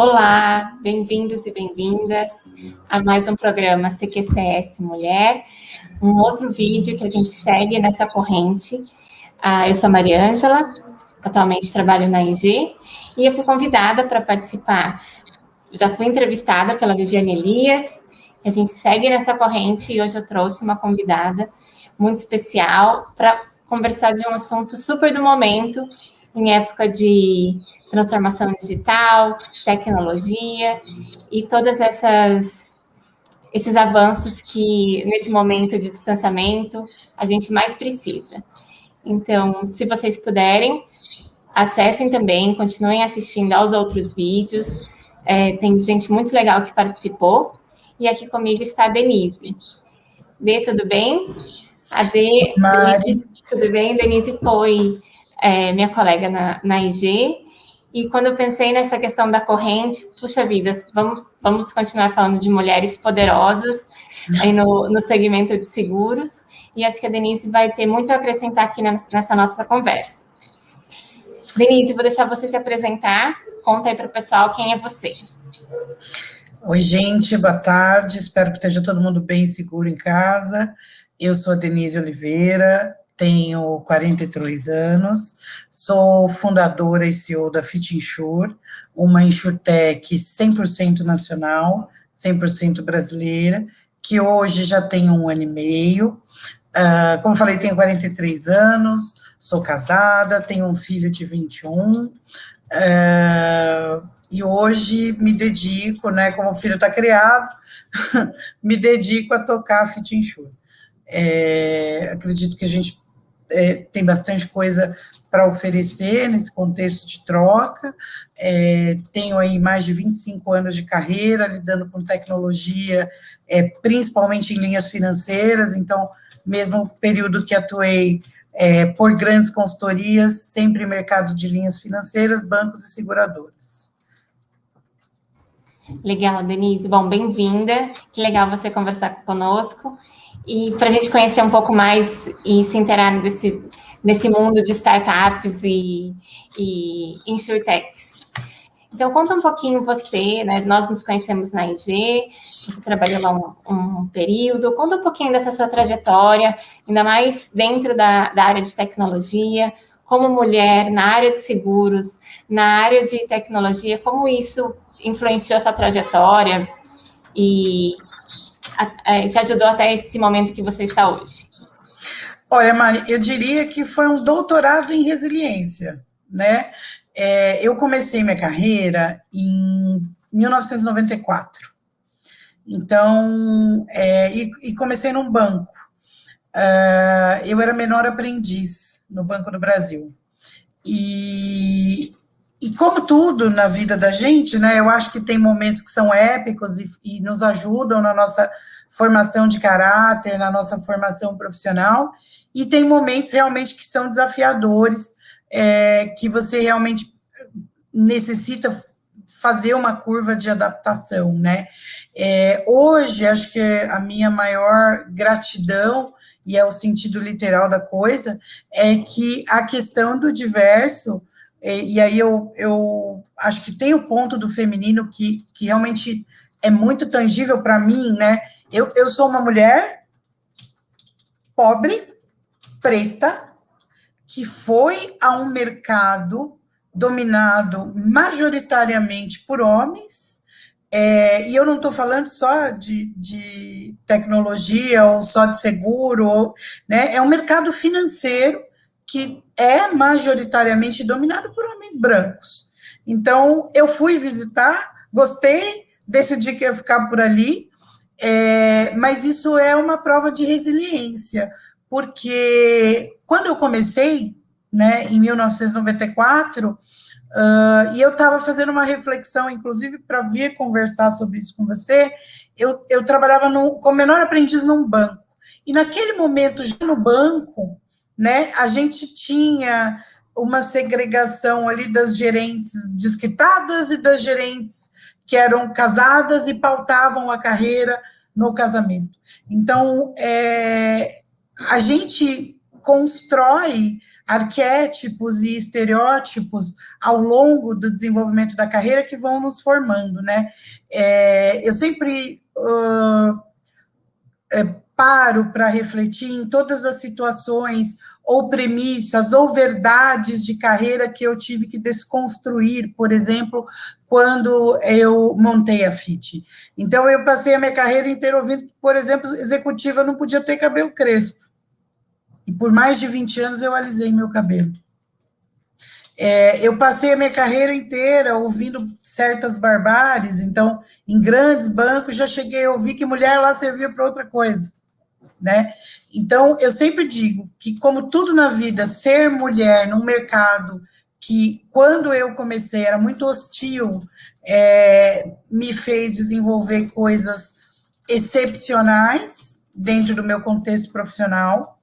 Olá, bem-vindos e bem-vindas a mais um programa CQCS Mulher, um outro vídeo que a gente segue nessa corrente. Eu sou a Mariângela, atualmente trabalho na IG, e eu fui convidada para participar. Já fui entrevistada pela Viviane Elias, a gente segue nessa corrente e hoje eu trouxe uma convidada muito especial para conversar de um assunto super do momento, em época de transformação digital, tecnologia e todas esses avanços que, nesse momento de distanciamento, a gente mais precisa. Então, se vocês puderem, acessem também, continuem assistindo aos outros vídeos. Tem gente muito legal que participou. E aqui comigo está a Denise. Dê, tudo bem? Mari. Tudo bem? Denise foi minha colega na IG, e quando eu pensei nessa questão da corrente, puxa vida, vamos continuar falando de mulheres poderosas aí no segmento de seguros, e acho que a Denise vai ter muito a acrescentar aqui nessa nossa conversa. Denise, vou deixar você se apresentar, conta aí para o pessoal quem é você. Oi, gente, boa tarde, espero que esteja todo mundo bem seguro em casa. Eu sou a Denise Oliveira, tenho 43 anos, sou fundadora e CEO da FitInsure, uma insurtech 100% nacional, 100% brasileira, que hoje já tem 1 ano e meio. Como falei, tenho 43 anos, sou casada, tenho um filho de 21, e hoje me dedico, né, como o filho está criado, me dedico a tocar a FitInsure. Acredito que a gente tem bastante coisa para oferecer nesse contexto de troca. Tenho aí mais de 25 anos de carreira, lidando com tecnologia, principalmente em linhas financeiras, então, mesmo o período que atuei por grandes consultorias, sempre em mercado de linhas financeiras, bancos e seguradoras. Legal, Denise. Bom, bem-vinda. Que legal você conversar conosco. E para a gente conhecer um pouco mais e se inteirar nesse mundo de startups e insurtechs. Então, conta um pouquinho você, né? Nós nos conhecemos na IG, você trabalhou lá um período. Conta um pouquinho dessa sua trajetória, ainda mais dentro da área de tecnologia, como mulher, na área de seguros, na área de tecnologia, como isso influenciou a sua trajetória e te ajudou até esse momento que você está hoje? Olha, Mari, eu diria que foi um doutorado em resiliência, né? Eu comecei minha carreira em 1994, então, e comecei num banco. Eu era menor aprendiz no Banco do Brasil, e como tudo na vida da gente, né, eu acho que tem momentos que são épicos e nos ajudam na nossa formação de caráter, na nossa formação profissional, e tem momentos realmente que são desafiadores, que você realmente necessita fazer uma curva de adaptação, né? Hoje, acho que a minha maior gratidão, e é o sentido literal da coisa, é que a questão do diverso, e aí eu acho que tem o ponto do feminino que realmente é muito tangível para mim, né? Eu sou uma mulher pobre, preta, que foi a um mercado dominado majoritariamente por homens, e eu não estou falando só de tecnologia ou só de seguro, né? É um mercado financeiro que é majoritariamente dominado por homens brancos. Então, eu fui visitar, gostei, decidi que ia ficar por ali, mas isso é uma prova de resiliência, porque quando eu comecei, né, em 1994, e eu estava fazendo uma reflexão, inclusive, para vir conversar sobre isso com você, eu trabalhava como menor aprendiz num banco, e naquele momento, já no banco, né, a gente tinha uma segregação ali das gerentes desquitadas e das gerentes que eram casadas e pautavam a carreira no casamento. Então, a gente constrói arquétipos e estereótipos ao longo do desenvolvimento da carreira que vão nos formando, né? Eu sempre paro para refletir em todas as situações ou premissas ou verdades de carreira que eu tive que desconstruir, por exemplo, quando eu montei a FIT. Então, eu passei a minha carreira inteira ouvindo que, por exemplo, executiva não podia ter cabelo crespo. E por mais de 20 anos eu alisei meu cabelo. Eu passei a minha carreira inteira ouvindo certas barbáries, então, em grandes bancos, já cheguei a ouvir que mulher lá servia para outra coisa, né? Então, eu sempre digo que, como tudo na vida, ser mulher num mercado que, quando eu comecei, era muito hostil, me fez desenvolver coisas excepcionais dentro do meu contexto profissional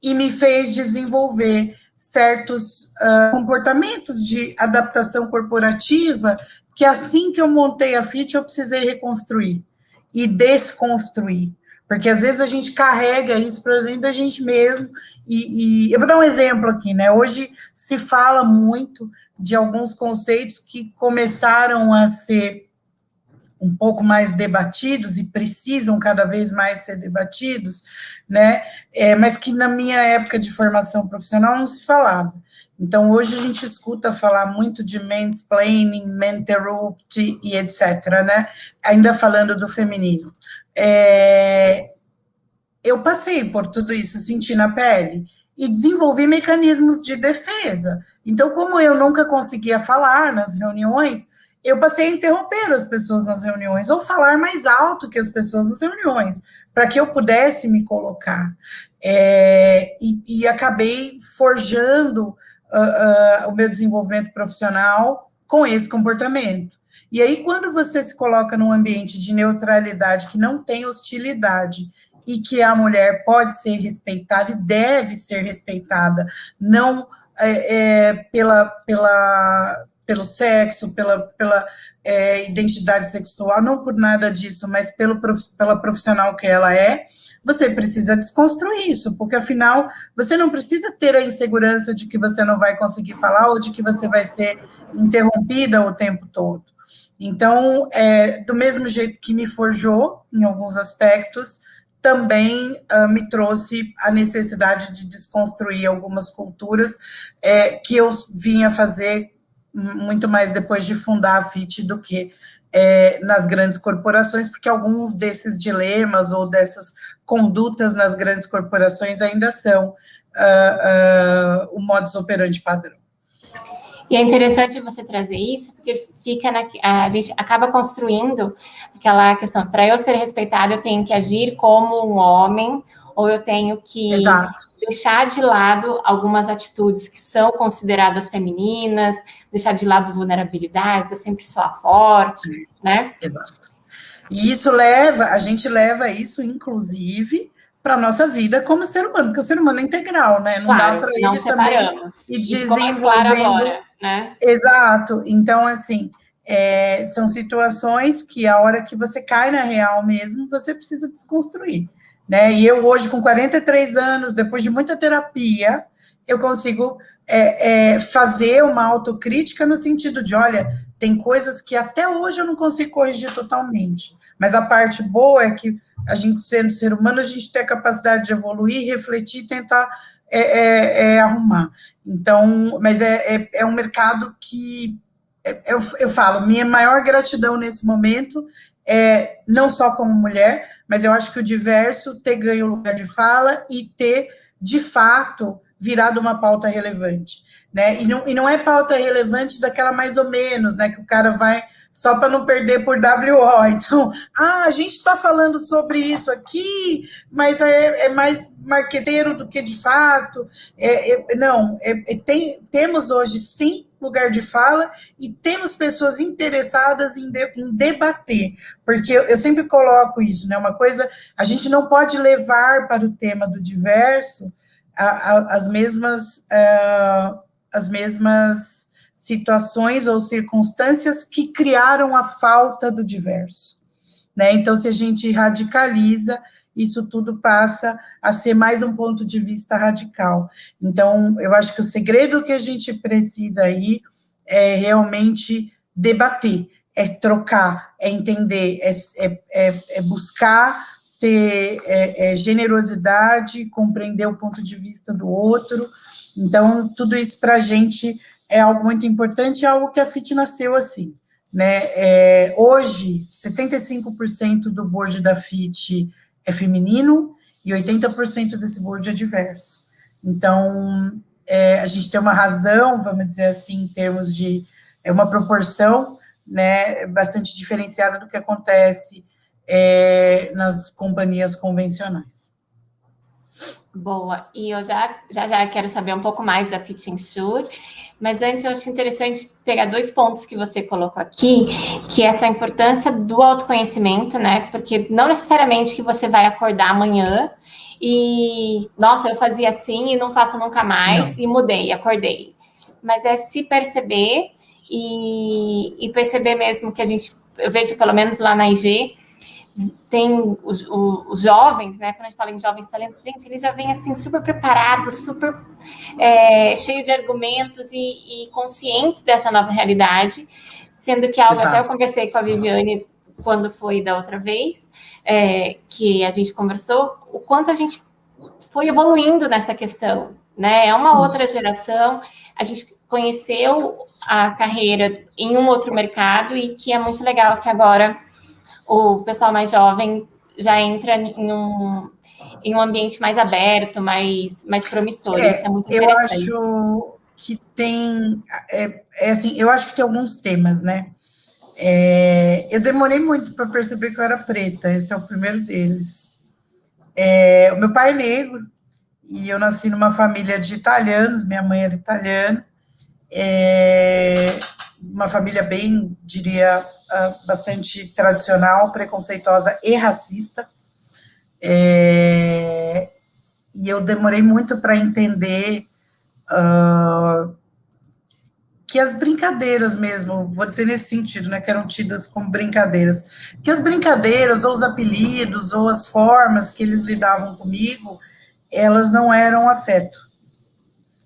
e me fez desenvolver certos comportamentos de adaptação corporativa que, assim que eu montei a FIT, eu precisei reconstruir e desconstruir. Porque, às vezes, a gente carrega isso para dentro da gente mesmo. E eu vou dar um exemplo aqui, né? Hoje se fala muito de alguns conceitos que começaram a ser um pouco mais debatidos e precisam cada vez mais ser debatidos, né? Mas que na minha época de formação profissional não se falava. Então, hoje a gente escuta falar muito de mansplaining, menterupt e etc., né? Ainda falando do feminino. Eu passei por tudo isso, senti na pele, e desenvolvi mecanismos de defesa. Então, como eu nunca conseguia falar nas reuniões, eu passei a interromper as pessoas nas reuniões, ou falar mais alto que as pessoas nas reuniões, para que eu pudesse me colocar. E acabei forjando o meu desenvolvimento profissional com esse comportamento. E aí, quando você se coloca num ambiente de neutralidade, que não tem hostilidade, e que a mulher pode ser respeitada e deve ser respeitada, não pelo sexo, pela identidade sexual, não por nada disso, mas pela profissional que ela é, você precisa desconstruir isso, porque, afinal, você não precisa ter a insegurança de que você não vai conseguir falar ou de que você vai ser interrompida o tempo todo. Então, do mesmo jeito que me forjou, em alguns aspectos, também me trouxe a necessidade de desconstruir algumas culturas que eu vinha fazer muito mais depois de fundar a FIT do que nas grandes corporações, porque alguns desses dilemas ou dessas condutas nas grandes corporações ainda são o modus operandi padrão. E é interessante você trazer isso, porque a gente acaba construindo aquela questão, para eu ser respeitada, eu tenho que agir como um homem, ou eu tenho que deixar de lado algumas atitudes que são consideradas femininas, deixar de lado vulnerabilidades, eu sempre sou a forte, né? Exato. E a gente leva isso, inclusive, para a nossa vida como ser humano, porque o ser humano é integral, né? Não dá para ele também ir desenvolvendo. Claro agora, né? Exato. Então, assim, são situações que a hora que você cai na real mesmo, você precisa desconstruir, né? E eu hoje, com 43 anos, depois de muita terapia, eu consigo fazer uma autocrítica no sentido de, olha, tem coisas que até hoje eu não consigo corrigir totalmente, mas a parte boa é que a gente, sendo ser humano, a gente tem a capacidade de evoluir, refletir, tentar arrumar. Então, mas é um mercado que, eu falo, minha maior gratidão nesse momento não só como mulher, mas eu acho que o diverso ter ganho lugar de fala e ter, de fato, virado uma pauta relevante, né? E não é pauta relevante daquela mais ou menos, né? Que o cara vai só para não perder por WO. Então, a gente está falando sobre isso aqui, mas é mais marqueteiro do que de fato. Não, temos hoje, sim, lugar de fala e temos pessoas interessadas em debater, porque eu sempre coloco isso, né? Uma coisa, a gente não pode levar para o tema do diverso as mesmas situações ou circunstâncias que criaram a falta do diverso, né? Então, se a gente radicaliza isso tudo passa a ser mais um ponto de vista radical. Então, eu acho que o segredo que a gente precisa aí é realmente debater, é trocar, é entender, é buscar ter generosidade, compreender o ponto de vista do outro. Então, tudo isso para a gente é algo muito importante, é algo que a FIT nasceu assim, né? Hoje, 75% do board da FIT é feminino e 80% desse board é diverso. Então, a gente tem uma razão, vamos dizer assim, em termos de uma proporção, né, bastante diferenciada do que acontece nas companhias convencionais. Boa, e eu já quero saber um pouco mais da Fit Insure, mas antes eu acho interessante pegar 2 pontos que você colocou aqui, que é essa importância do autoconhecimento, né? Porque não necessariamente que você vai acordar amanhã e, nossa, eu fazia assim e não faço nunca mais, e mudei, acordei. Mas é se perceber e perceber mesmo que eu vejo pelo menos lá na IG, tem os jovens, né? Quando a gente fala em jovens talentos, gente, eles já vêm assim super preparados, super cheio de argumentos e conscientes dessa nova realidade, sendo que algo, até eu conversei com a Viviane quando foi da outra vez, que a gente conversou, o quanto a gente foi evoluindo nessa questão, né? É uma outra geração, a gente conheceu a carreira em um outro mercado e que é muito legal que agora o pessoal mais jovem já entra em um ambiente mais aberto, mais promissor. Isso é muito interessante. Eu acho que tem, assim, eu acho que tem alguns temas, né? Eu demorei muito para perceber que eu era preta, esse é o primeiro deles. O meu pai é negro, e eu nasci numa família de italianos, minha mãe era italiana, uma família bem, diria, bastante tradicional, preconceituosa e racista. E eu demorei muito para entender que as brincadeiras mesmo, vou dizer nesse sentido, né, que eram tidas como brincadeiras, que as brincadeiras, ou os apelidos, ou as formas que eles lidavam comigo, elas não eram afeto.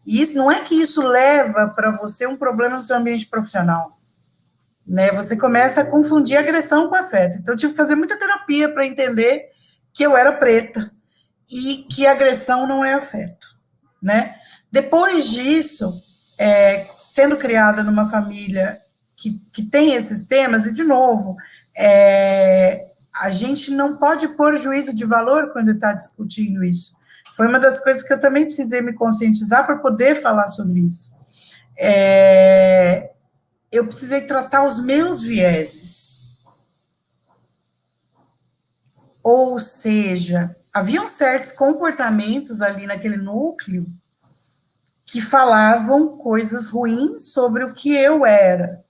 E isso, não é que isso leva para você um problema no seu ambiente profissional, né? Você começa a confundir agressão com afeto. Então, eu tive que fazer muita terapia para entender que eu era preta e que agressão não é afeto, né? Depois disso, sendo criada numa família que tem esses temas, e, de novo, a gente não pode pôr juízo de valor quando está discutindo isso. Foi uma das coisas que eu também precisei me conscientizar para poder falar sobre isso. Eu precisei tratar os meus vieses. Ou seja, haviam certos comportamentos ali naquele núcleo que falavam coisas ruins sobre o que eu era.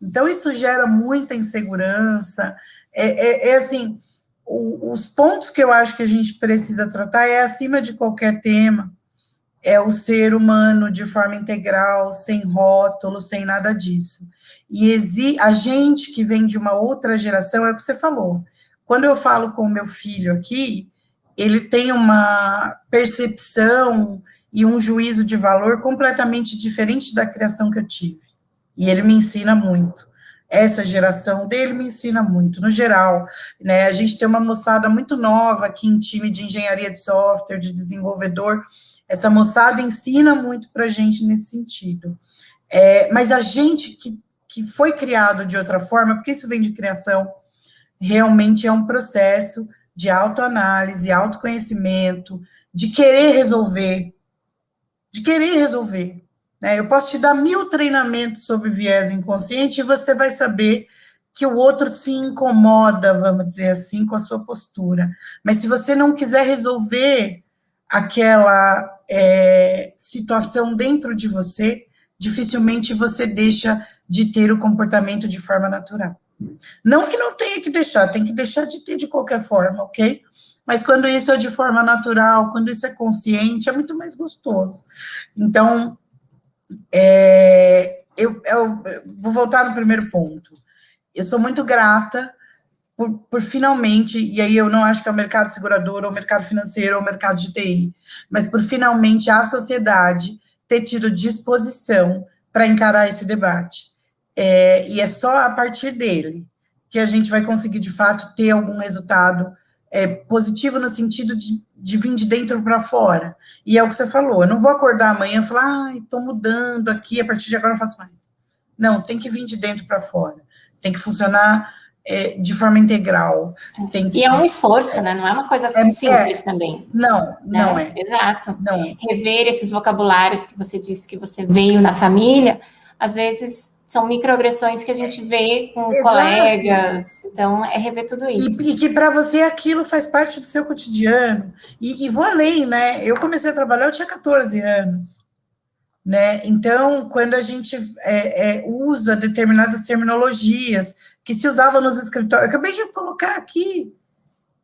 Então, isso gera muita insegurança. Assim, os pontos que eu acho que a gente precisa tratar acima de qualquer tema, é o ser humano de forma integral, sem rótulo, sem nada disso. E a gente que vem de uma outra geração, é o que você falou. Quando eu falo com o meu filho aqui, ele tem uma percepção e um juízo de valor completamente diferente da criação que eu tive. E ele me ensina muito. Essa geração dele me ensina muito, no geral, né? A gente tem uma moçada muito nova aqui em time de engenharia de software, de desenvolvedor. Essa moçada ensina muito para a gente nesse sentido. Mas a gente que foi criado de outra forma, porque isso vem de criação, realmente é um processo de autoanálise, autoconhecimento, de querer resolver. Eu posso te dar 1000 treinamentos sobre viés inconsciente e você vai saber que o outro se incomoda, vamos dizer assim, com a sua postura. Mas se você não quiser resolver aquela situação dentro de você, dificilmente você deixa de ter o comportamento de forma natural. Não que não tenha que deixar, tem que deixar de ter de qualquer forma, ok? Mas quando isso é de forma natural, quando isso é consciente, é muito mais gostoso. Então, eu vou voltar no primeiro ponto. Eu sou muito grata por finalmente, e aí eu não acho que é o mercado segurador, ou o mercado financeiro, ou o mercado de TI, mas por finalmente a sociedade ter tido disposição para encarar esse debate. E é só a partir dele que a gente vai conseguir, de fato, ter algum resultado positivo no sentido de vir de dentro para fora. E é o que você falou, eu não vou acordar amanhã e falar, estou mudando aqui, a partir de agora eu não faço mais. Não, tem que vir de dentro para fora, tem que funcionar de forma integral. E é um esforço, né? Não é uma coisa simples também. Não, não é. Exato. Não é. Rever esses vocabulários que você disse que você veio na família, às vezes são microagressões que a gente vê com colegas, então é rever tudo isso. E que para você aquilo faz parte do seu cotidiano. E vou além, né? Eu comecei a trabalhar, eu tinha 14 anos. Né? Então, quando a gente usa determinadas terminologias que se usavam nos escritórios, eu acabei de colocar aqui,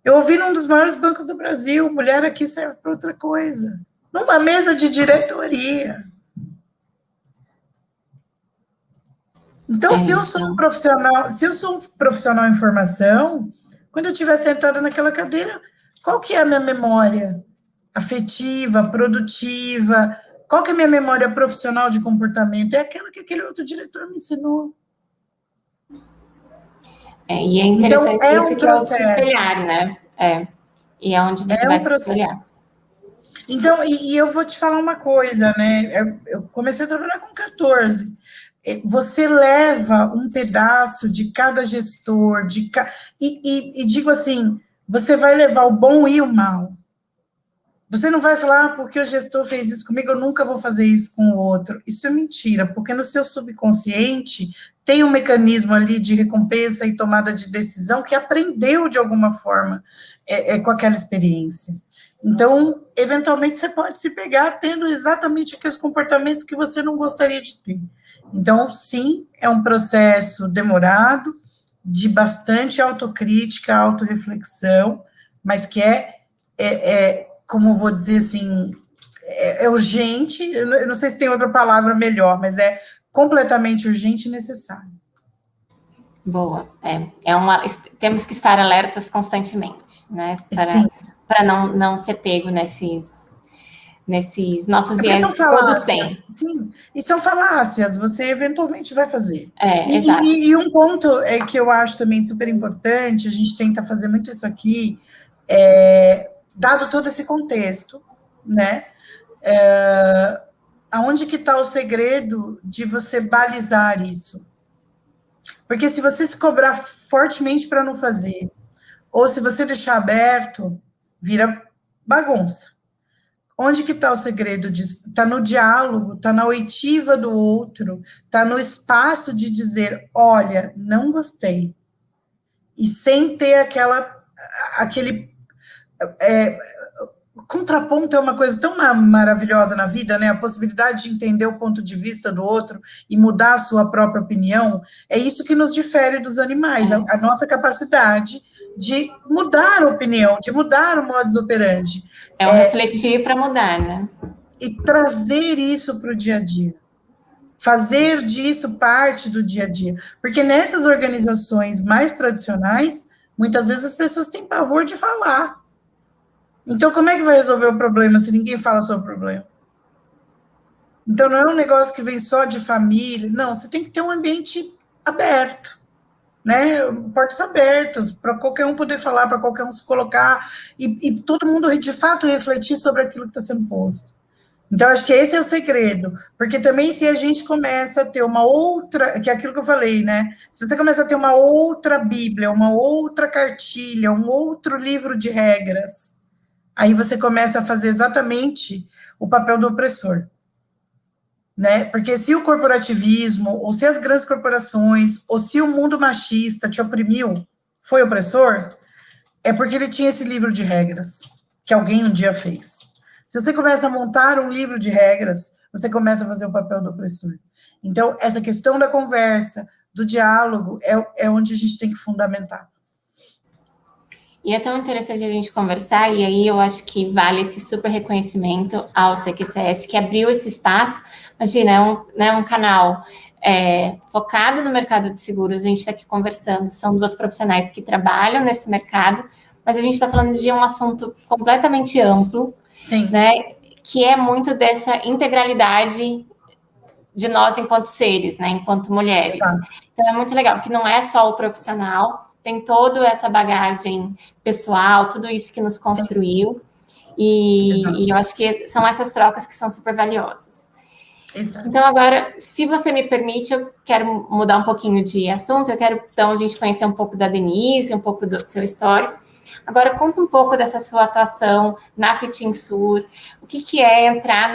eu ouvi num dos maiores bancos do Brasil, mulher aqui serve para outra coisa, numa mesa de diretoria. Então, se eu sou um profissional em formação, quando eu estiver sentada naquela cadeira, qual que é a minha memória afetiva, produtiva? Qual que é a minha memória profissional de comportamento? É aquela que aquele outro diretor me ensinou. E é interessante então, isso que é o se espelhar, né? E é onde você vai se espelhar. Então, e eu vou te falar uma coisa, né? Eu comecei a trabalhar com 14. Você leva um pedaço de cada gestor, e digo assim, você vai levar o bom e o mal. Você não vai falar, porque o gestor fez isso comigo, eu nunca vou fazer isso com o outro. Isso é mentira, porque no seu subconsciente tem um mecanismo ali de recompensa e tomada de decisão que aprendeu de alguma forma com aquela experiência. Então, eventualmente, você pode se pegar tendo exatamente aqueles comportamentos que você não gostaria de ter. Então, sim, é um processo demorado, de bastante autocrítica, autorreflexão, mas que como vou dizer assim, é urgente, eu não sei se tem outra palavra melhor, mas é completamente urgente e necessário. Boa, temos que estar alertas constantemente, né, para não ser pego nesses nossos viés que todos têm. Sim, e são falácias, você eventualmente vai fazer. Exato. E um ponto que eu acho também super importante, a gente tenta fazer muito isso aqui, dado todo esse contexto, né? Aonde que está o segredo de você balizar isso? Porque se você se cobrar fortemente para não fazer, ou se você deixar aberto, vira bagunça. Onde que está o segredo disso? Está no diálogo, está na oitiva do outro, está no espaço de dizer, olha, não gostei. E sem ter aquele contraponto é uma coisa tão maravilhosa na vida, né? A possibilidade de entender o ponto de vista do outro e mudar a sua própria opinião, é isso que nos difere dos animais, a nossa capacidade de mudar a opinião, de mudar o modus operandi. Refletir para mudar, né? E trazer isso para o dia a dia. Fazer disso parte do dia a dia. Porque nessas organizações mais tradicionais, muitas vezes as pessoas têm pavor de falar. Então, como é que vai resolver o problema se ninguém fala sobre o problema? Então, não é um negócio que vem só de família. Não, você tem que ter um ambiente aberto, né? Portas abertas, para qualquer um poder falar, para qualquer um se colocar, e todo mundo, de fato, refletir sobre aquilo que está sendo posto. Então, acho que esse é o segredo, porque também se a gente começa a ter uma outra, que é aquilo que eu falei, né? Se você começa a ter uma outra Bíblia, uma outra cartilha, um outro livro de regras, aí você começa a fazer exatamente o papel do opressor, né? Porque se o corporativismo, ou se as grandes corporações, ou se o mundo machista te oprimiu, foi opressor, é porque ele tinha esse livro de regras, que alguém um dia fez. Se você começa a montar um livro de regras, você começa a fazer o papel do opressor. Então, essa questão da conversa, do diálogo, é onde a gente tem que fundamentar. E é tão interessante a gente conversar, e aí eu acho que vale esse super reconhecimento ao CQCS, que abriu esse espaço. Imagina, é um canal focado no mercado de seguros, a gente está aqui conversando, são duas profissionais que trabalham nesse mercado, mas a gente está falando de um assunto completamente amplo, Sim. Né, que é muito dessa integralidade de nós enquanto seres, né, enquanto mulheres. Exato. Então é muito legal, que não é só o profissional, tem toda essa bagagem pessoal, tudo isso que nos construiu, e eu acho que são essas trocas que são super valiosas. Exato. Então, agora, se você me permite, eu quero mudar um pouquinho de assunto, eu quero, então, a gente conhecer um pouco da Denise, um pouco do seu histórico. Agora, conta um pouco dessa sua atuação na Fitinsur, o que é entrar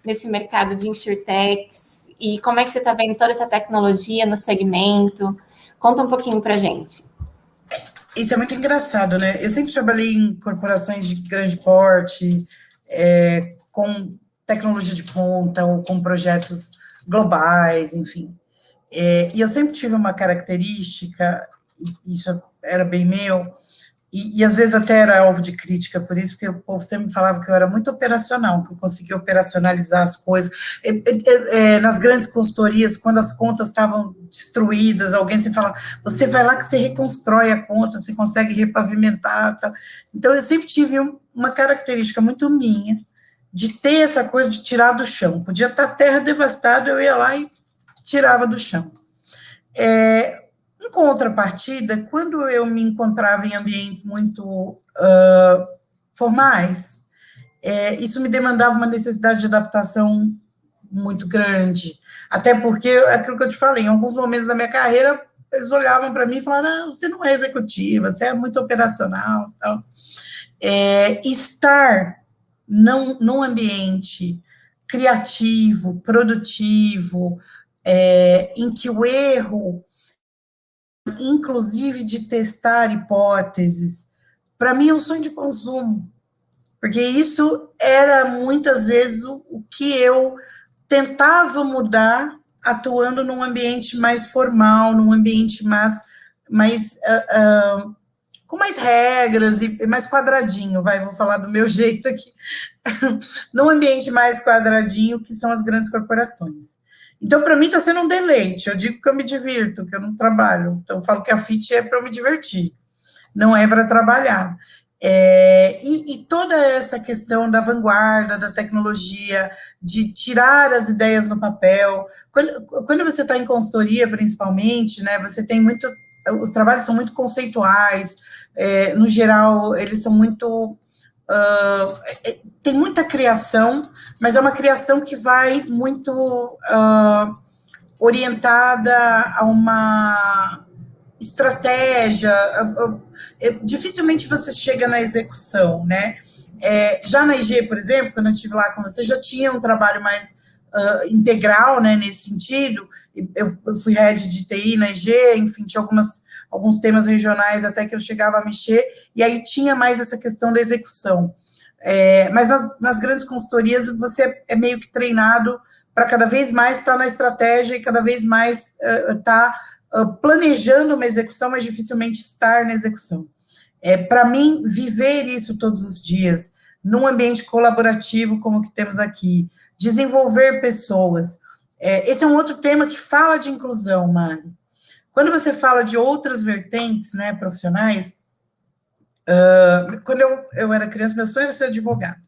nesse mercado de insurtechs e como é que você está vendo toda essa tecnologia no segmento. Conta um pouquinho para a gente. Isso é muito engraçado, né? Eu sempre trabalhei em corporações de grande porte, com tecnologia de ponta ou com projetos globais, enfim. E eu sempre tive uma característica, isso era bem meu, e às vezes até era alvo de crítica por isso, porque o povo sempre me falava que eu era muito operacional, que eu conseguia operacionalizar as coisas. Nas grandes consultorias, quando as contas estavam destruídas, alguém se fala, você vai lá que você reconstrói a conta, você consegue repavimentar. Tá? Então, eu sempre tive uma característica muito minha, de ter essa coisa de tirar do chão. Podia estar terra devastada, eu ia lá e tirava do chão. Em contrapartida, quando eu me encontrava em ambientes muito formais, isso me demandava uma necessidade de adaptação muito grande. Até porque, aquilo que eu te falei, em alguns momentos da minha carreira, eles olhavam para mim e falavam, não, você não é executiva, você é muito operacional. Tal. Estar num ambiente criativo, produtivo, em que o erro, inclusive de testar hipóteses, para mim é um sonho de consumo, porque isso era muitas vezes o que eu tentava mudar atuando num ambiente mais formal, num ambiente com mais regras e mais quadradinho, vou falar do meu jeito aqui, num ambiente mais quadradinho, que são as grandes corporações. Então, para mim, está sendo um deleite. Eu digo que eu me divirto, que eu não trabalho. Então, eu falo que a FIT é para eu me divertir, não é para trabalhar. E toda essa questão da vanguarda, da tecnologia, de tirar as ideias no papel. Quando você está em consultoria, principalmente, né, você tem muito... Os trabalhos são muito conceituais, no geral, eles são muito... tem muita criação, mas é uma criação que vai muito orientada a uma estratégia. Dificilmente você chega na execução, né? Já na IG, por exemplo, quando eu estive lá com você, já tinha um trabalho mais integral, né, nesse sentido. Eu fui head de TI na IG, enfim, tinha alguns temas regionais até que eu chegava a mexer, e aí tinha mais essa questão da execução. Mas nas grandes consultorias você é meio que treinado para cada vez mais estar na estratégia e cada vez mais estar planejando uma execução, mas dificilmente estar na execução. Para mim, viver isso todos os dias, num ambiente colaborativo como o que temos aqui, desenvolver pessoas. Esse é um outro tema que fala de inclusão, Mari. Quando você fala de outras vertentes, né, profissionais, quando eu era criança, meu sonho era ser advogado.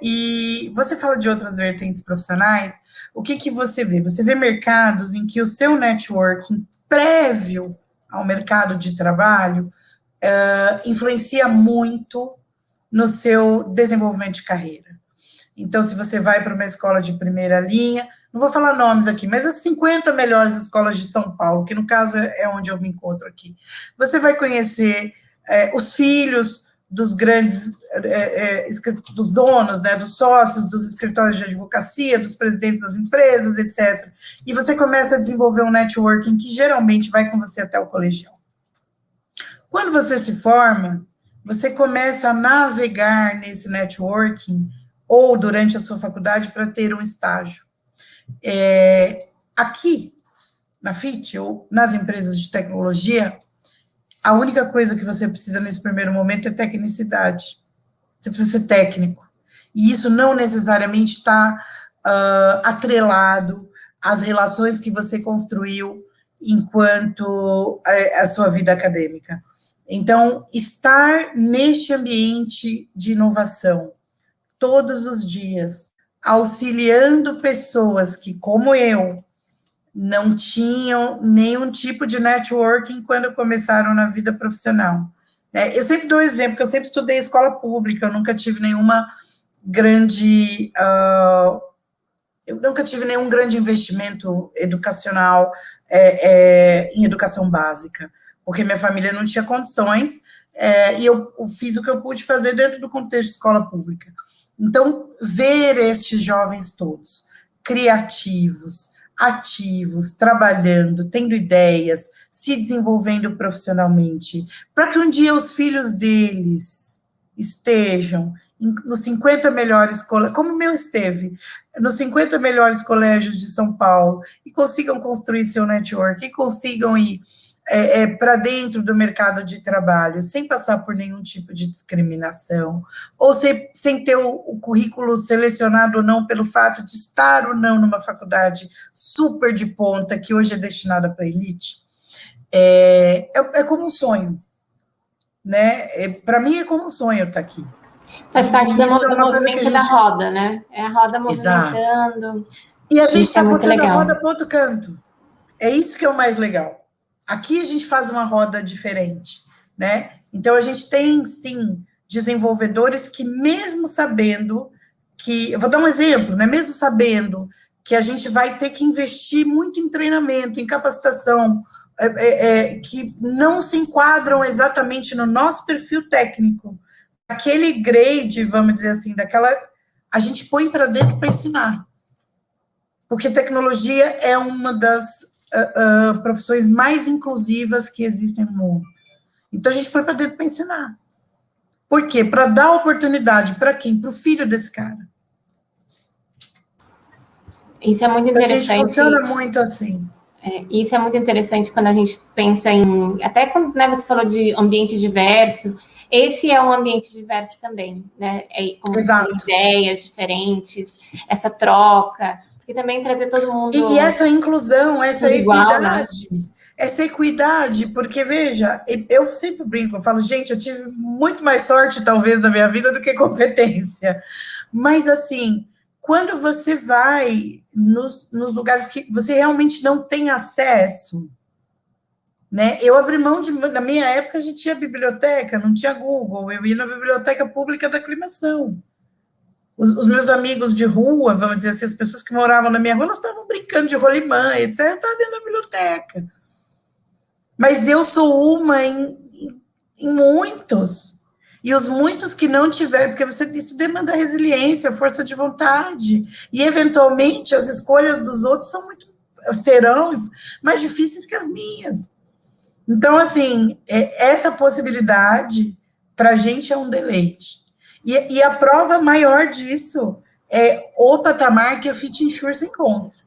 E você fala de outras vertentes profissionais, o que você vê? Você vê mercados em que o seu networking prévio ao mercado de trabalho influencia muito no seu desenvolvimento de carreira. Então, se você vai para uma escola de primeira linha, não vou falar nomes aqui, mas as 50 melhores escolas de São Paulo, que no caso é onde eu me encontro aqui, você vai conhecer os filhos dos grandes, dos donos, né, dos sócios, dos escritórios de advocacia, dos presidentes das empresas, etc. E você começa a desenvolver um networking que geralmente vai com você até o colegial. Quando você se forma, você começa a navegar nesse networking ou durante a sua faculdade para ter um estágio. Aqui, na FIT, ou nas empresas de tecnologia, a única coisa que você precisa nesse primeiro momento é tecnicidade. Você precisa ser técnico. E isso não necessariamente está atrelado as relações que você construiu enquanto a sua vida acadêmica. Então, estar neste ambiente de inovação, todos os dias, auxiliando pessoas que, como eu, não tinham nenhum tipo de networking quando começaram na vida profissional. Eu sempre dou exemplo, porque eu sempre estudei escola pública, eu nunca tive nenhuma grande... eu nunca tive nenhum grande investimento educacional em educação básica, porque minha família não tinha condições, e eu fiz o que eu pude fazer dentro do contexto de escola pública. Então, ver estes jovens todos, criativos, ativos, trabalhando, tendo ideias, se desenvolvendo profissionalmente, para que um dia os filhos deles estejam nos 50 melhores colégios, como o meu esteve, nos 50 melhores colégios de São Paulo, e consigam construir seu network, e consigam ir para dentro do mercado de trabalho, sem passar por nenhum tipo de discriminação, ou sem ter o currículo selecionado ou não pelo fato de estar ou não numa faculdade super de ponta, que hoje é destinada para elite, é como um sonho, né? Para mim é como um sonho estar aqui. Faz parte do movimento da roda, né? É a roda movimentando. Exato. E a gente está botando a roda para outro canto. É isso que é o mais legal. Aqui a gente faz uma roda diferente, né? Então, a gente tem, sim, desenvolvedores que, mesmo sabendo que... Eu vou dar um exemplo, né? Mesmo sabendo que a gente vai ter que investir muito em treinamento, em capacitação, que não se enquadram exatamente no nosso perfil técnico, aquele grade, vamos dizer assim, a gente põe para dentro para ensinar. Porque tecnologia é uma das profissões mais inclusivas que existem no mundo. Então, a gente põe para dentro para ensinar. Por quê? Para dar oportunidade para quem? Para o filho desse cara. Isso é muito interessante. A gente funciona muito assim. Isso é muito interessante quando a gente pensa em... Até quando, né, você falou de ambiente diverso, esse é um ambiente diverso também, né? Como ideias diferentes, essa troca... E também trazer todo mundo... E essa inclusão, essa equidade, né? Essa equidade, porque, veja, eu sempre brinco, eu falo, gente, eu tive muito mais sorte, talvez, na minha vida do que competência. Mas, assim, quando você vai nos lugares que você realmente não tem acesso, né? Eu abri mão na minha época, a gente tinha biblioteca, não tinha Google, eu ia na biblioteca pública da Aclimação. Os meus amigos de rua, vamos dizer assim, as pessoas que moravam na minha rua, elas estavam brincando de rolimã, etc., eu estava dentro da biblioteca. Mas eu sou uma em muitos. E os muitos que não tiveram, porque isso demanda resiliência, força de vontade. E, eventualmente, as escolhas dos outros serão mais difíceis que as minhas. Então, assim, essa possibilidade, para a gente, é um deleite. E a prova maior disso é o patamar que a Fit Insure se encontra.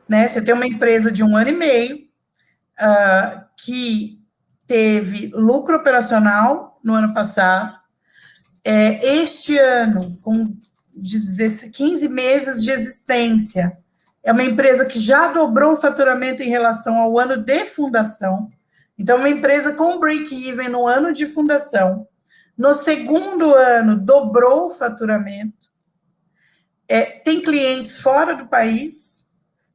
Né? Você tem uma empresa de 1 ano e meio, que teve lucro operacional no ano passado, este ano, com 15 meses de existência, é uma empresa que já dobrou o faturamento em relação ao ano de fundação, então, uma empresa com break-even no ano de fundação, no segundo ano, dobrou o faturamento, tem clientes fora do país,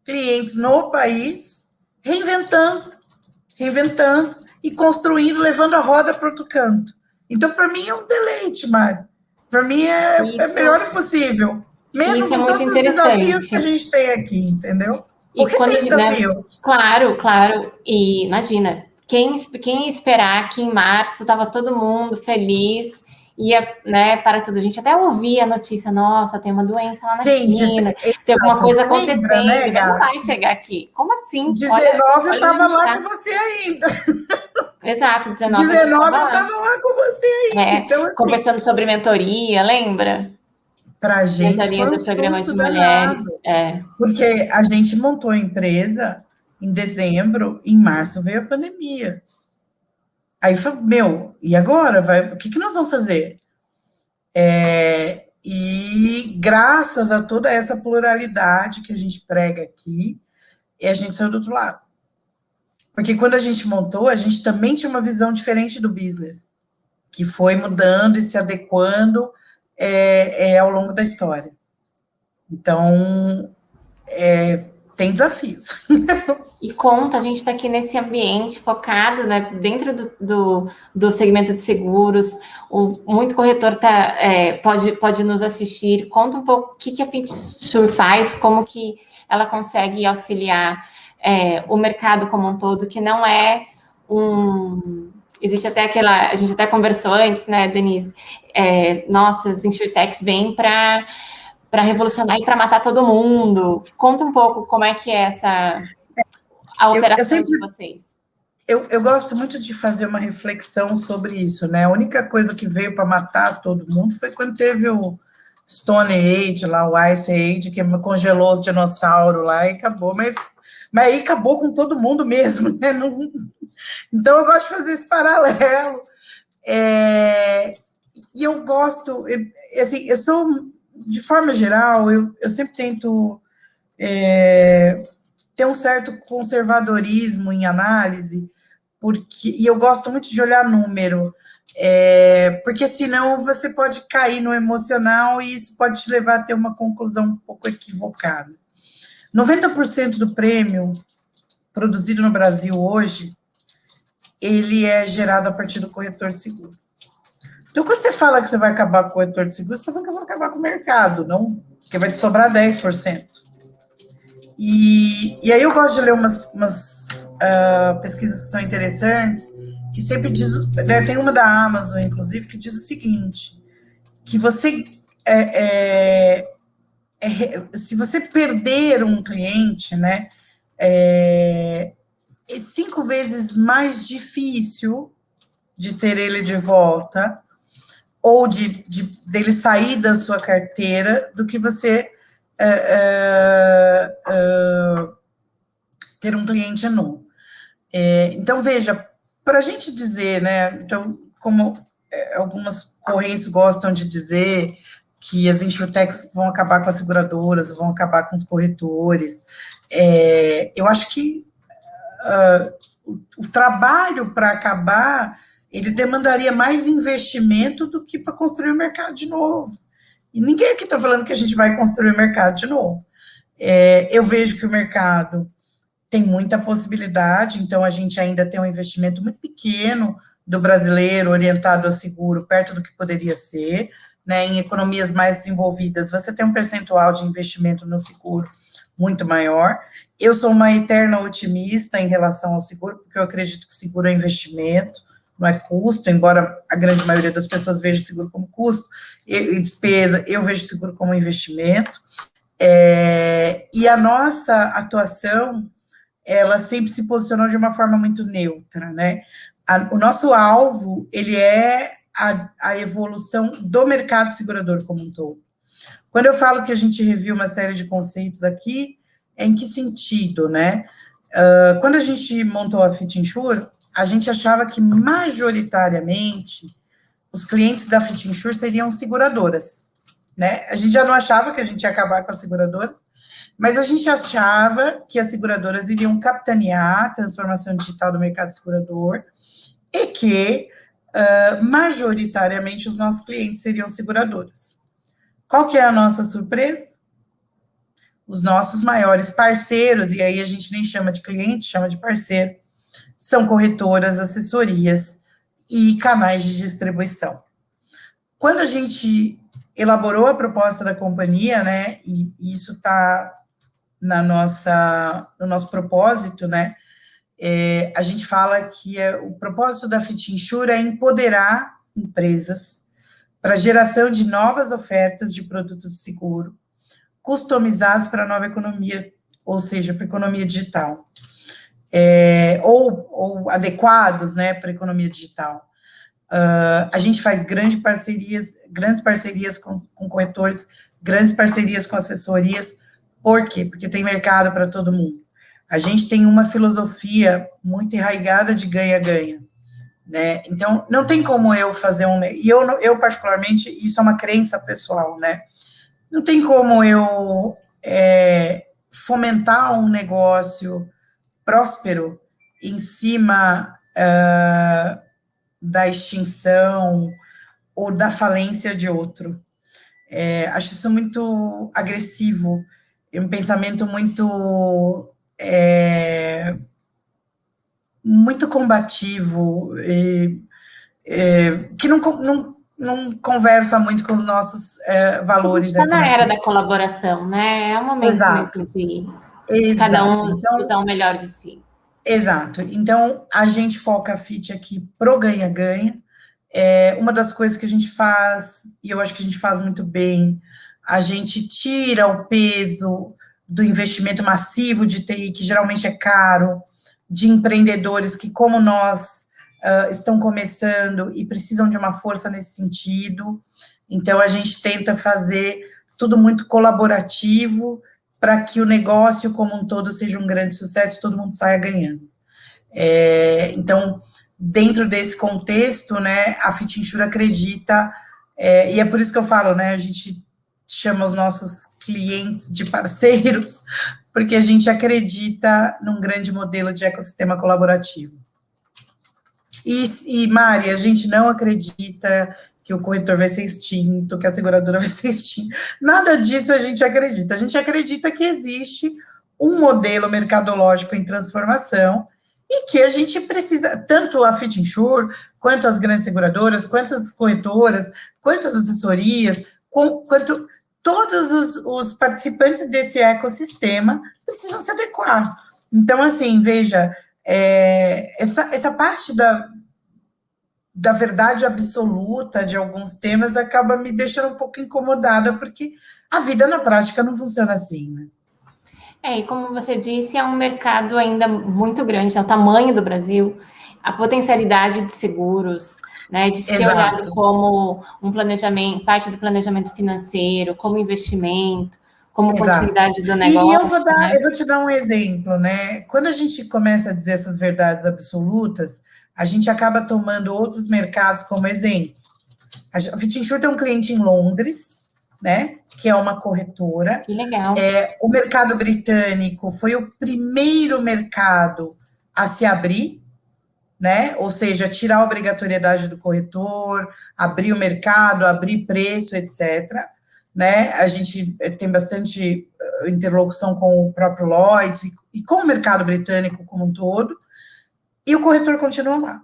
clientes no país, reinventando e construindo, levando a roda para outro canto. Então, para mim, é um deleite, Mário. Para mim, é melhor impossil. Mesmo com todos os desafios que a gente tem aqui, entendeu? Porque tem desafio. Né? Claro. E imagina, quem ia esperar que em março estava todo mundo feliz, ia, né, para tudo. A gente até ouvia a notícia, nossa, tem uma doença lá na China, tem alguma coisa acontecendo, né, mas não vai chegar aqui. Como assim? 19 eu estava lá com você ainda. Exato, 19 eu estava lá com você ainda. Então, assim, conversando sobre mentoria, lembra? Para a gente foi um susto danado. Porque a gente montou a empresa em dezembro, em março veio a pandemia. Aí foi, e agora? O que nós vamos fazer? E graças a toda essa pluralidade que a gente prega aqui, a gente saiu do outro lado. Porque quando a gente montou, a gente também tinha uma visão diferente do business, que foi mudando e se adequando ao longo da história. Então, tem desafios. E conta, a gente está aqui nesse ambiente focado, né, dentro do segmento de seguros, muito corretor pode nos assistir. Conta um pouco o que a Fitensure faz, como que ela consegue auxiliar o mercado como um todo, que não é existe até a gente até conversou antes, né, Denise? Nossa, as insurtechs vêm para revolucionar e para matar todo mundo. Conta um pouco como é que é a operação de vocês. Eu gosto muito de fazer uma reflexão sobre isso, né? A única coisa que veio para matar todo mundo foi quando teve o Stone Age, lá, o Ice Age, que congelou os dinossauros lá e acabou. Mas aí acabou com todo mundo mesmo, né? Então, eu gosto de fazer esse paralelo. E eu gosto, assim, eu sou, de forma geral, eu sempre tento ter um certo conservadorismo em análise, e eu gosto muito de olhar número, porque senão você pode cair no emocional e isso pode te levar a ter uma conclusão um pouco equivocada. 90% do prêmio produzido no Brasil hoje, ele é gerado a partir do corretor de seguro. Então, quando você fala que você vai acabar com o corretor de seguro, você está falando que você vai acabar com o mercado, não? Porque vai te sobrar 10%. E aí eu gosto de ler umas pesquisas que são interessantes, que sempre diz, né, tem uma da Amazon, inclusive, que diz o seguinte, que você, se você perder um cliente, né, é 5 vezes mais difícil de ter ele de volta, ou dele sair da sua carteira, do que você ter um cliente novo. Então, veja, para a gente dizer, né, então, como algumas correntes gostam de dizer que as insurtechs vão acabar com as seguradoras, vão acabar com os corretores, eu acho que o trabalho para acabar, ele demandaria mais investimento do que para construir o mercado de novo. E ninguém aqui está falando que a gente vai construir o mercado de novo. Eu vejo que o mercado tem muita possibilidade, então a gente ainda tem um investimento muito pequeno do brasileiro orientado a seguro, perto do que poderia ser, né? Em economias mais desenvolvidas, você tem um percentual de investimento no seguro muito maior. Eu sou uma eterna otimista em relação ao seguro, porque eu acredito que seguro é investimento, não é custo, embora a grande maioria das pessoas veja o seguro como custo e despesa, eu vejo o seguro como investimento. E a nossa atuação, ela sempre se posicionou de uma forma muito neutra, né? O nosso alvo, ele é a evolução do mercado segurador como um todo. Quando eu falo que a gente reviu uma série de conceitos aqui, em que sentido, né? Quando a gente montou a Fitensure, a gente achava que, majoritariamente, os clientes da Fitensure seriam seguradoras, né? A gente já não achava que a gente ia acabar com as seguradoras, mas a gente achava que as seguradoras iriam capitanear a transformação digital do mercado segurador e que, majoritariamente, os nossos clientes seriam seguradoras. Qual que é a nossa surpresa? Os nossos maiores parceiros, e aí a gente nem chama de cliente, chama de parceiro, são corretoras, assessorias e canais de distribuição. Quando a gente elaborou a proposta da companhia, né, e isso está no nosso propósito, né, a gente fala que o propósito da Fitensure é empoderar empresas para geração de novas ofertas de produtos de seguro, customizados para a nova economia, ou seja, para a economia digital, ou adequados, né, para a economia digital. A gente faz grandes parcerias com corretores, grandes parcerias com assessorias. Por quê? Porque tem mercado para todo mundo. A gente tem uma filosofia muito enraizada de ganha-ganha. né? Então, não tem como eu fazer e eu particularmente, isso é uma crença pessoal, né? Não tem como eu fomentar um negócio próspero em cima da extinção ou da falência de outro. Acho isso muito agressivo, é um pensamento muito combativo, que não conversa muito com os nossos A gente valores está aqui na na era Chile. da colaboração, né? É o momento Exato, mesmo de cada exato. um Então, usar o melhor de si. exato. Então, a gente foca a FIT aqui pro ganha-ganha. Uma das coisas que a gente faz, e eu acho que a gente faz muito bem, a gente tira o peso do investimento massivo de TI, que geralmente é caro, de empreendedores que, como nós, estão começando e precisam de uma força nesse sentido. Então, a gente tenta fazer tudo muito colaborativo para que o negócio como um todo seja um grande sucesso e todo mundo saia ganhando. Então, dentro desse contexto, né, a Fit Insure acredita, e é por isso que eu falo, né, a gente chama os nossos clientes de parceiros, porque a gente acredita num grande modelo de ecossistema colaborativo. E Mari, a gente não acredita que o corretor vai ser extinto, que a seguradora vai ser extinta. Nada disso a gente acredita. A gente acredita que existe um modelo mercadológico em transformação e que a gente precisa, tanto a Fit Insure, quanto as grandes seguradoras, quanto as corretoras, quanto as assessorias, quanto todos os participantes desse ecossistema precisam se adequar. Então, assim, veja, essa parte da verdade absoluta de alguns temas acaba me deixando um pouco incomodada, porque a vida na prática não funciona assim, né? E como você disse, é um mercado ainda muito grande, é o tamanho do Brasil, a potencialidade de seguros, né, de ser olhado Exato. como um planejamento, parte do planejamento financeiro, como investimento, como Exato. continuidade do E negócio, né? eu vou te dar um exemplo, né? Quando a gente começa a dizer essas verdades absolutas, a gente acaba tomando outros mercados como exemplo. A Vitinsure tem um cliente em Londres, né? Que é uma corretora. Que legal. O mercado britânico foi o primeiro mercado a se abrir, né? Ou seja, tirar a obrigatoriedade do corretor, abrir o mercado, abrir preço, etc. Né? A gente tem bastante interlocução com o próprio Lloyds e com o mercado britânico como um todo, e o corretor continua lá,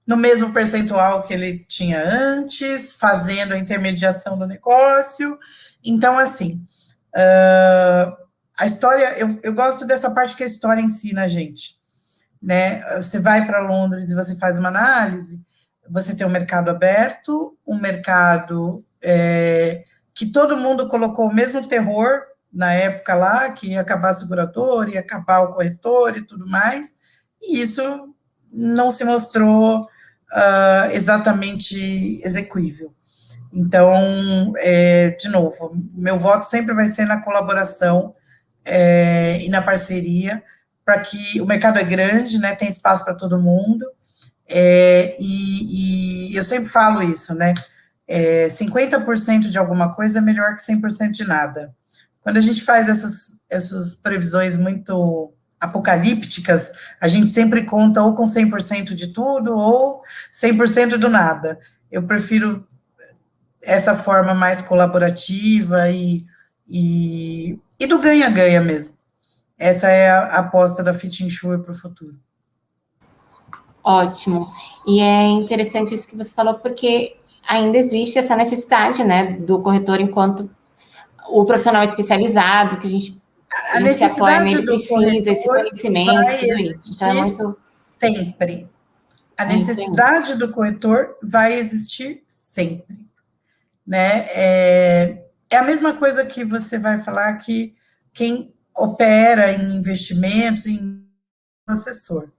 no mesmo percentual que ele tinha antes, fazendo a intermediação do negócio. Então, assim, a história, eu gosto dessa parte que a história ensina a gente, né? Você vai para Londres e você faz uma análise, você tem um mercado aberto, um mercado que todo mundo colocou o mesmo terror na época lá, que ia acabar a seguradora, ia acabar o corretor e tudo mais, e isso não se mostrou exatamente execuível. Então, de novo, meu voto sempre vai ser na colaboração e na parceria, para que o mercado é grande, né, tem espaço para todo mundo, e eu sempre falo isso, né, 50% de alguma coisa é melhor que 100% de nada. Quando a gente faz essas previsões muito apocalípticas, a gente sempre conta ou com 100% de tudo ou 100% do nada. Eu prefiro essa forma mais colaborativa e do ganha-ganha mesmo. Essa é a aposta da Fit Insure para o futuro. Ótimo. E é interessante isso que você falou, porque ainda existe essa necessidade, né, do corretor enquanto o profissional especializado, que a gente se apoia nele, precisa, esse conhecimento, vai tudo isso. Então, é muito... sempre. A necessidade do corretor vai existir sempre. Né? É a mesma coisa que você vai falar que quem opera em investimentos, em assessor.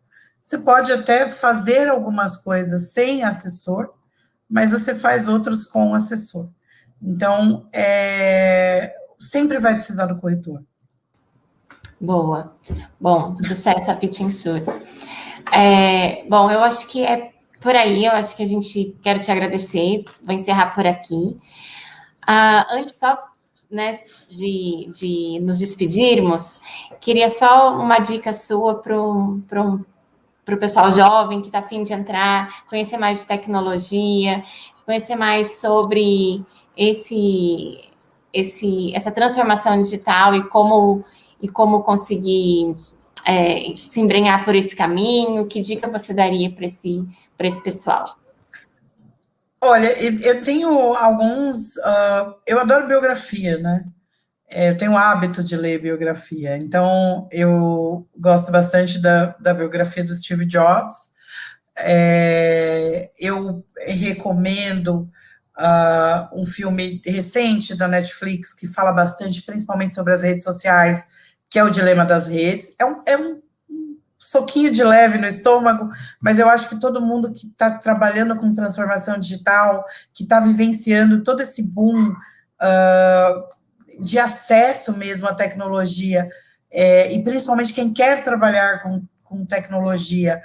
Você pode até fazer algumas coisas sem assessor, mas você faz outros com assessor. Então, sempre vai precisar do corretor. Boa. Bom, sucesso a Fit Insure. Bom, eu acho que é por aí, eu acho que a gente quero te agradecer, vou encerrar por aqui. Antes só, né, de nos despedirmos, queria só uma dica sua para o pessoal jovem que está a fim de entrar, conhecer mais de tecnologia, conhecer mais sobre essa transformação digital e como conseguir se embrenhar por esse caminho. Que dica você daria para esse pessoal? Olha, eu tenho alguns. Eu adoro biografia, né? Eu tenho o hábito de ler biografia, então eu gosto bastante da biografia do Steve Jobs. Eu recomendo um filme recente da Netflix que fala bastante, principalmente sobre as redes sociais, que é o Dilema das Redes. É um soquinho de leve no estômago, mas eu acho que todo mundo que está trabalhando com transformação digital, que está vivenciando todo esse boom de acesso mesmo à tecnologia, e principalmente quem quer trabalhar com tecnologia,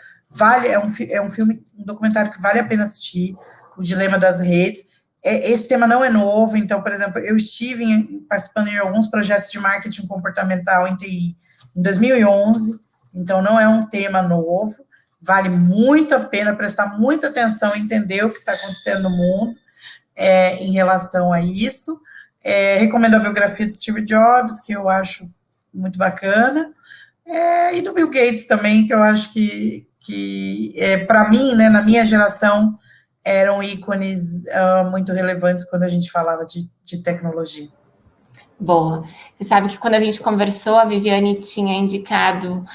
é um filme, um documentário que vale a pena assistir, o Dilema das Redes. Esse tema não é novo, então, por exemplo, eu estive participando em alguns projetos de marketing comportamental em TI em 2011, então não é um tema novo, vale muito a pena prestar muita atenção e entender o que está acontecendo no mundo em relação a isso. Recomendo a biografia de Steve Jobs, que eu acho muito bacana, e do Bill Gates também, que eu acho que para mim, né, na minha geração, eram ícones muito relevantes quando a gente falava de tecnologia. Boa. Você sabe que quando a gente conversou, a Viviane tinha indicado,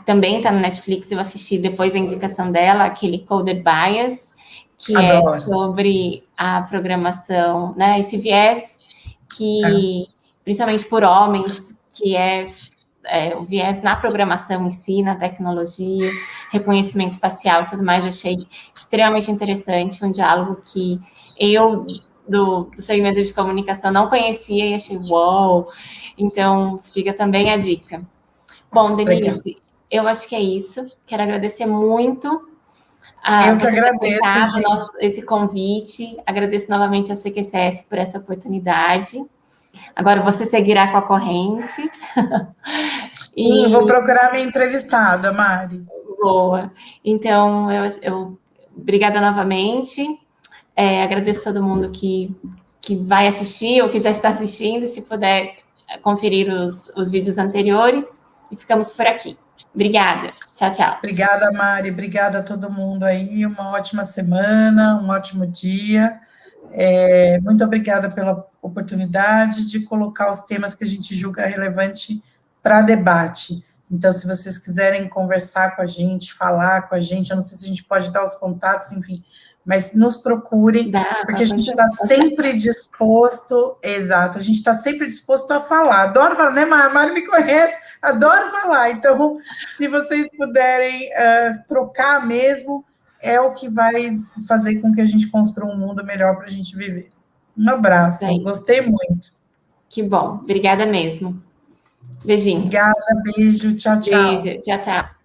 também está no Netflix, eu assisti depois da indicação dela, aquele Coded Bias, que Adoro. é sobre a programação, né? Esse viés que, principalmente por homens, que é o viés na programação em si, na tecnologia, reconhecimento facial e tudo mais, achei extremamente interessante, um diálogo que eu, do segmento de comunicação, não conhecia e achei uau! Então, fica também a dica. Bom, Denise, eu acho que é isso. Quero agradecer muito eu que você ter agradeço, aceitado esse convite. Agradeço novamente a CQCS por essa oportunidade. Agora você seguirá com a corrente. Sim, vou procurar minha entrevistada, Mari. Boa. Então, obrigada novamente. Agradeço a todo mundo que vai assistir ou que já está assistindo, se puder conferir os vídeos anteriores. E ficamos por aqui. Obrigada. Tchau, tchau. Obrigada, Mari. Obrigada a todo mundo aí. Uma ótima semana, um ótimo dia. Muito obrigada pela oportunidade de colocar os temas que a gente julga relevante para debate. Então, se vocês quiserem conversar com a gente, falar com a gente, eu não sei se a gente pode dar os contatos, enfim, mas nos procurem, porque a gente está sempre disposto, exato, a gente está sempre disposto a falar. Adoro falar, né, Mari? Mari me conhece, adoro falar. Então, se vocês puderem trocar mesmo, é o que vai fazer com que a gente construa um mundo melhor para a gente viver. Um abraço, gostei muito. Que bom, obrigada mesmo. Beijinho. Obrigada, beijo, tchau, tchau. Beijo, tchau, tchau.